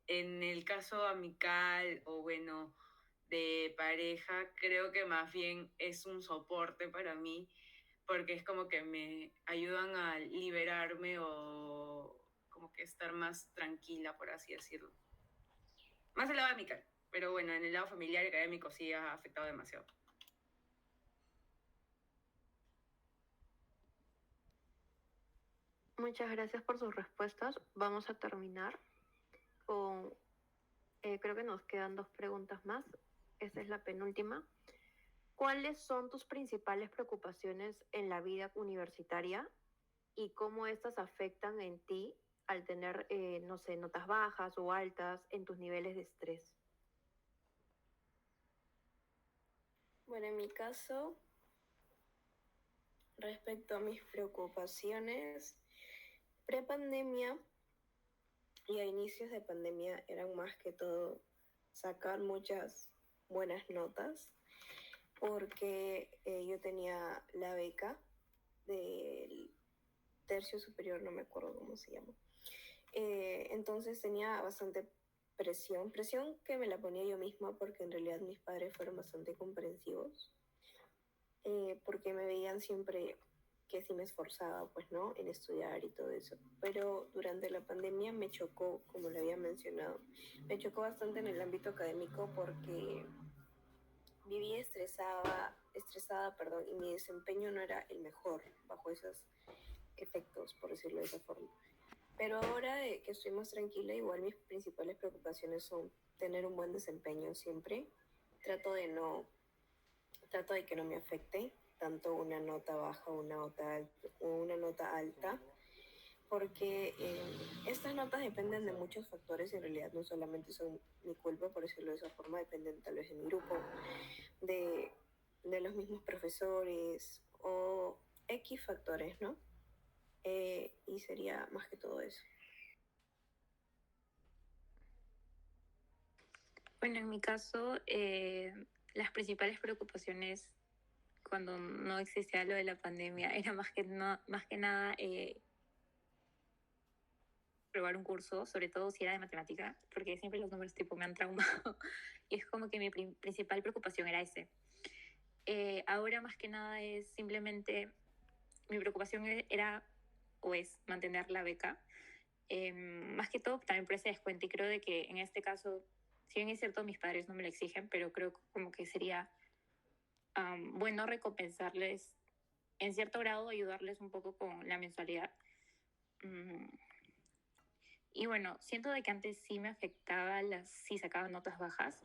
en el caso amical o bueno de pareja, creo que más bien es un soporte para mí, porque es como que me ayudan a liberarme o como que estar más tranquila, por así decirlo. Más el lado amical, pero bueno, en el lado familiar y académico sí ha afectado demasiado. Muchas gracias por sus respuestas. Vamos a terminar con, creo que nos quedan dos preguntas más. Esta es la penúltima. ¿Cuáles son tus principales preocupaciones en la vida universitaria y cómo estas afectan en ti al tener, no sé, notas bajas o altas en tus niveles de estrés? Bueno, en mi caso, respecto a mis preocupaciones, prepandemia y a inicios de pandemia eran más que todo sacar muchas buenas notas porque yo tenía la beca del tercio superior, no me acuerdo cómo se llama. Entonces tenía bastante presión que me la ponía yo misma porque en realidad mis padres fueron bastante comprensivos porque me veían siempre que sí me esforzaba, pues, ¿no? En estudiar y todo eso. Pero durante la pandemia me chocó, como le había mencionado, me chocó bastante en el ámbito académico porque vivía estresada, perdón, y mi desempeño no era el mejor bajo esos efectos, por decirlo de esa forma. Pero ahora que estoy más tranquila, igual mis principales preocupaciones son tener un buen desempeño siempre. Trato de no, trato de que no me afecte tanto una nota baja o una nota alta, porque estas notas dependen de muchos factores y en realidad no solamente son mi culpa, por decirlo de esa forma, dependen tal vez de mi grupo, de, de los mismos profesores o X factores, ¿no? Y sería más que todo eso. Bueno, en mi caso, las principales preocupaciones cuando no existía lo de la pandemia era más que nada probar un curso, sobre todo si era de matemática, porque siempre los números tipo me han traumado y es como que mi principal preocupación era ese. Ahora más que nada es simplemente, mi preocupación era o es mantener la beca. Más que todo también por ese descuento y creo de que en este caso, si bien es cierto mis padres no me lo exigen, pero creo como que sería bueno recompensarles en cierto grado, ayudarles un poco con la mensualidad. Y bueno, siento de que antes sí me afectaba si sacaba notas bajas.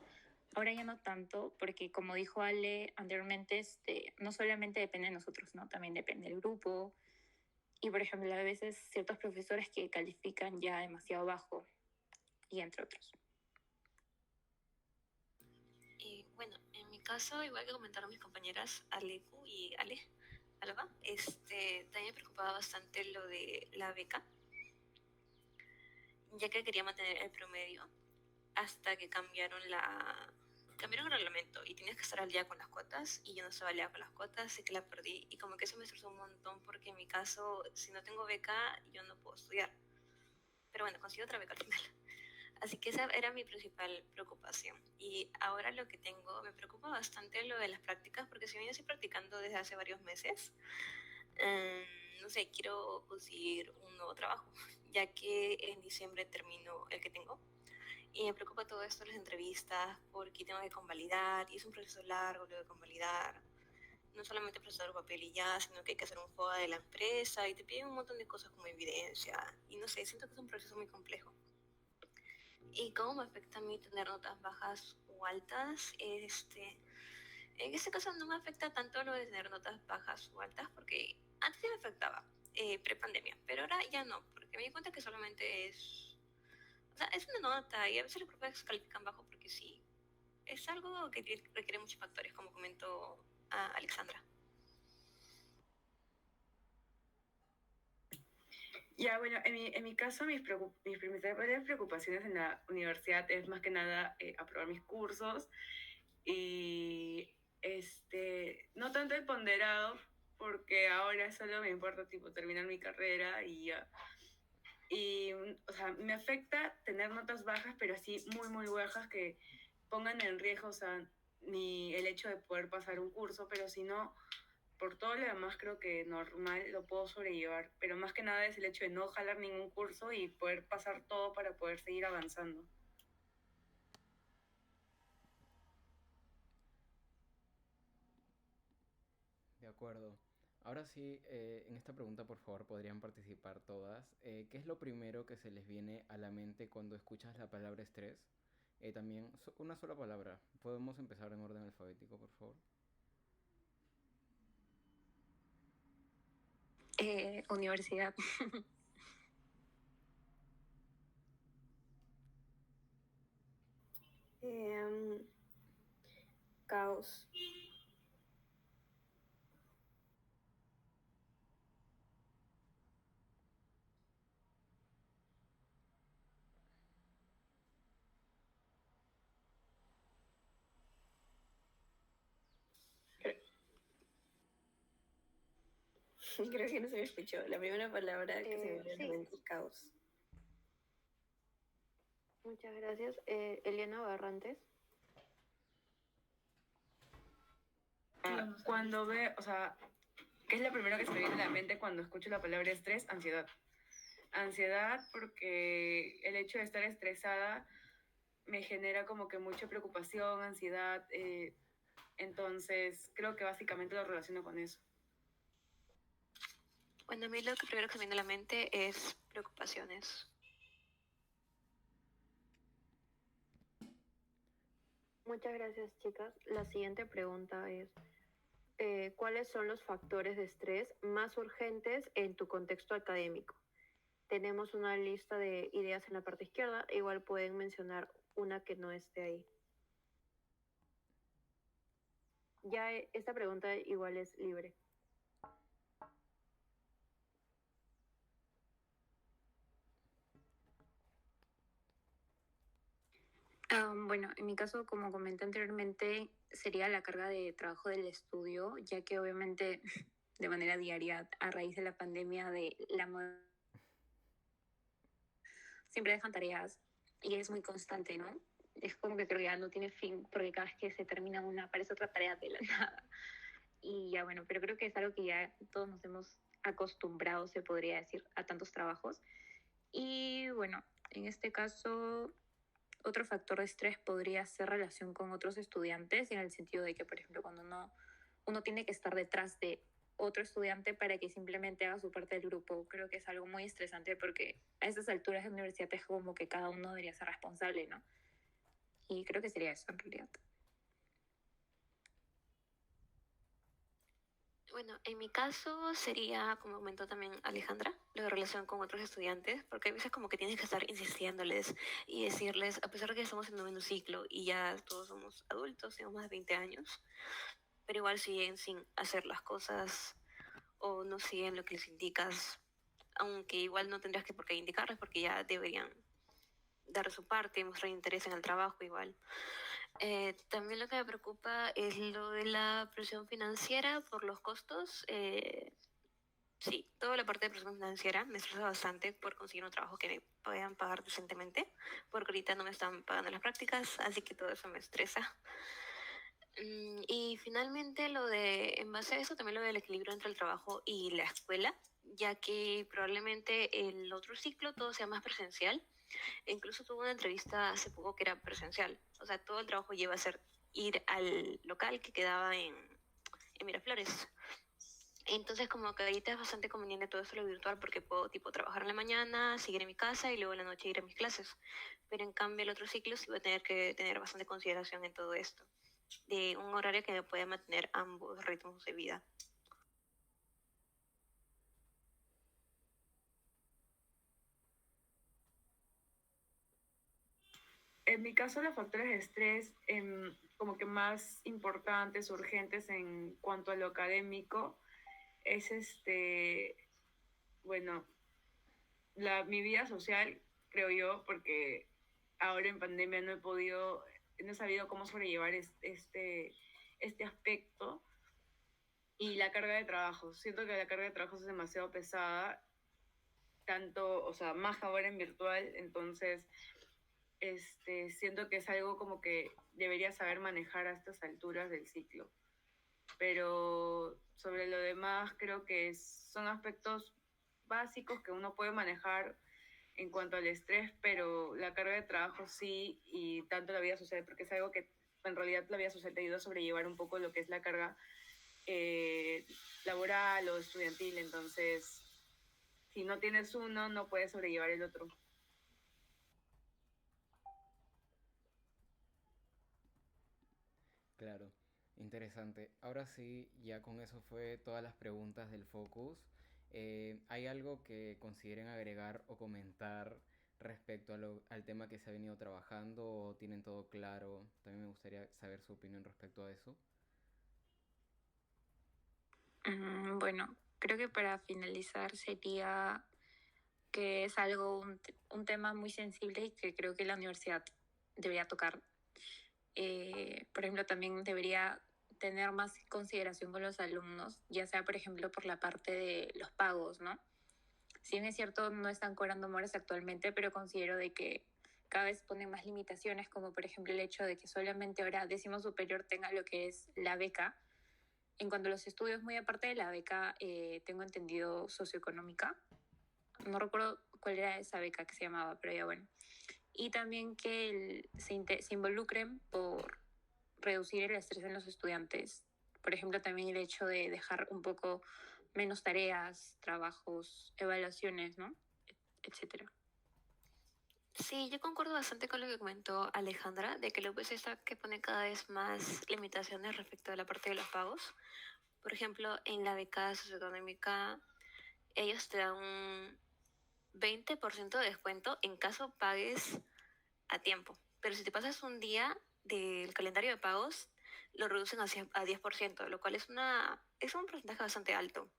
Ahora ya no tanto, porque como dijo Ale anteriormente, no solamente depende de nosotros, ¿no? También depende del grupo. Y por ejemplo, a veces ciertos profesores que califican ya demasiado bajo, y entre otros. Y bueno, en mi caso, igual que comentaron mis compañeras Aleku y Alba, también me preocupaba bastante lo de la beca, ya que quería mantener el promedio hasta que cambiaron el reglamento y tenías que estar al día con las cuotas y yo no estaba al día con las cuotas, así que la perdí y como que eso me estresó un montón porque en mi caso, si no tengo beca, yo no puedo estudiar. Pero bueno, conseguí otra beca al final. Así que esa era mi principal preocupación. Y ahora lo que tengo, me preocupa bastante lo de las prácticas, porque si bien yo estoy practicando desde hace varios meses, no sé, quiero conseguir un nuevo trabajo, ya que en diciembre termino el que tengo. Y me preocupa todo esto, las entrevistas, porque tengo que convalidar, y es un proceso largo lo de convalidar. No solamente presentar un papel y ya, sino que hay que hacer un FOA de la empresa, y te piden un montón de cosas como evidencia. Y no sé, siento que es un proceso muy complejo. ¿Y cómo me afecta a mí tener notas bajas o altas? En este caso no me afecta tanto lo de tener notas bajas o altas porque antes sí me afectaba, pre-pandemia, pero ahora ya no, porque me di cuenta que solamente o sea, es una nota y a veces los profesores califican bajo porque sí, es algo que requiere muchos factores, como comentó Alexandra. Ya, bueno, en mi caso, mis principales preocupaciones en la universidad es más que nada aprobar mis cursos y no tanto el ponderado, porque ahora solo me importa tipo terminar mi carrera y ya. Y, o sea, me afecta tener notas bajas, pero así muy, muy bajas que pongan en riesgo, o sea, el hecho de poder pasar un curso, pero si no, por todo lo demás creo que normal lo puedo sobrellevar, pero más que nada es el hecho de no jalar ningún curso y poder pasar todo para poder seguir avanzando. De acuerdo. Ahora sí, en esta pregunta por favor podrían participar todas. ¿Qué es lo primero que se les viene a la mente cuando escuchas la palabra estrés? También una sola palabra. Podemos empezar en orden alfabético, por favor. Universidad. Caos. Creo que no se me escuchó. La primera palabra que se me viene a la Sí, mente es caos. muchas gracias. Eliana Barrantes. Cuando ve, o sea, ¿Qué es lo primero que se me viene a la mente cuando escucho la palabra estrés? Ansiedad. Ansiedad porque el hecho de estar estresada me genera como que mucha preocupación, ansiedad, entonces creo que básicamente lo relaciono con eso. Bueno, a mí lo que primero que me viene a la mente es preocupaciones. Muchas gracias, chicas. La siguiente pregunta es, ¿cuáles son los factores de estrés más urgentes en tu contexto académico? Tenemos una lista de ideas en la parte izquierda, igual pueden mencionar una que no esté ahí. Ya esta pregunta igual es libre. Bueno, en mi caso, como comenté anteriormente, sería la carga de trabajo del estudio, ya que obviamente de manera diaria, a raíz de la pandemia, siempre dejan tareas y es muy constante, ¿no? Es como que creo que ya no tiene fin, porque cada vez que se termina una, aparece otra tarea de la nada. Y ya bueno, pero creo que es algo que ya todos nos hemos acostumbrado, se podría decir, a tantos trabajos. Y bueno, en este caso, otro factor de estrés podría ser relación con otros estudiantes, en el sentido de que, por ejemplo, cuando uno tiene que estar detrás de otro estudiante para que simplemente haga su parte del grupo, creo que es algo muy estresante porque a estas alturas de la universidad es como que cada uno debería ser responsable, ¿no? Y creo que sería eso en realidad. Bueno, en mi caso sería, como comentó también Alejandra, lo de relación con otros estudiantes, porque a veces como que tienes que estar insistiéndoles y decirles, a pesar de que estamos en noveno ciclo y ya todos somos adultos, tenemos más de 20 años, pero igual siguen sin hacer las cosas o no siguen lo que les indicas, aunque igual no tendrías que por qué indicarles porque ya deberían dar su parte, mostrar interés en el trabajo igual. También lo que me preocupa es lo de la presión financiera por los costos. Sí, toda la parte de presión financiera me estresa bastante por conseguir un trabajo que me puedan pagar decentemente, porque ahorita no me están pagando las prácticas, así que todo eso me estresa. Y finalmente en base a eso, también lo del equilibrio entre el trabajo y la escuela, ya que probablemente el otro ciclo todo sea más presencial. Incluso tuve una entrevista hace poco que era presencial. O sea, todo el trabajo lleva a ser ir al local que quedaba en Miraflores. Entonces, como que ahorita es bastante conveniente todo esto lo virtual porque puedo, tipo, trabajar en la mañana, seguir en mi casa y luego en la noche ir a mis clases. Pero en cambio, el otro ciclo sí voy a tener que tener bastante consideración en todo esto, de un horario que me pueda mantener ambos ritmos de vida. En mi caso, los factores de estrés como que más importantes, urgentes en cuanto a lo académico, es bueno, mi vida social, creo yo, porque ahora en pandemia no he sabido cómo sobrellevar este aspecto y la carga de trabajo. Siento que la carga de trabajo es demasiado pesada, tanto, o sea, más ahora en virtual, entonces siento que es algo como que debería saber manejar a estas alturas del ciclo. Pero sobre lo demás, creo que son aspectos básicos que uno puede manejar en cuanto al estrés, pero la carga de trabajo sí, y tanto la vida social, porque es algo que en realidad la vida social te ayuda a sobrellevar un poco lo que es la carga laboral o estudiantil, entonces si no tienes uno, no puedes sobrellevar el otro. Claro, interesante. Ahora sí, ya con eso fue todas las preguntas del Focus. ¿Hay algo que consideren agregar o comentar respecto al tema que se ha venido trabajando o tienen todo claro? También me gustaría saber su opinión respecto a eso. Bueno, creo que para finalizar sería que es un tema muy sensible y que creo que la universidad debería tocar. Por ejemplo, también debería tener más consideración con los alumnos, ya sea, por ejemplo, por la parte de los pagos, ¿no? Si bien es cierto, no están cobrando horas actualmente, pero considero de que cada vez ponen más limitaciones, como por ejemplo el hecho de que solamente ahora décimo superior tenga lo que es la beca, En cuanto a los estudios, muy aparte de la beca, tengo entendido socioeconómica. No recuerdo cuál era esa beca que se llamaba, pero ya bueno. Y también que se involucren por reducir el estrés en los estudiantes. Por ejemplo, también el hecho de dejar un poco menos tareas, trabajos, evaluaciones, ¿no? Etcétera. Sí, yo concuerdo bastante con lo que comentó Alejandra, de que la UPC está que pone cada vez más limitaciones respecto a la parte de los pagos. Por ejemplo, en la beca socioeconómica, ellos te dan un 20% de descuento en caso pagues a tiempo. Pero si te pasas un día del calendario de pagos, lo reducen a 10%, lo cual es un porcentaje bastante alto.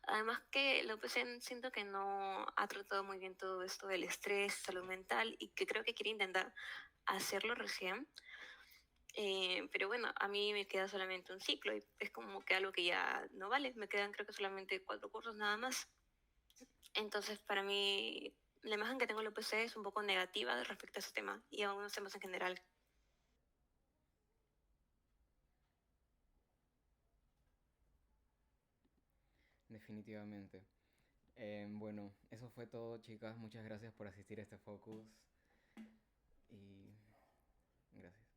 Además que la UPC siento que no ha tratado muy bien todo esto del estrés, salud mental, y que creo que quiere intentar hacerlo recién. Pero bueno, a mí me queda solamente un ciclo y es como que algo que ya no vale. Me quedan creo que solamente 4 cursos nada más. Entonces, para mí, la imagen que tengo de la UPC es un poco negativa respecto a ese tema y a unos temas en general. Definitivamente. Bueno, eso fue todo, chicas. Muchas gracias por asistir a este focus y gracias.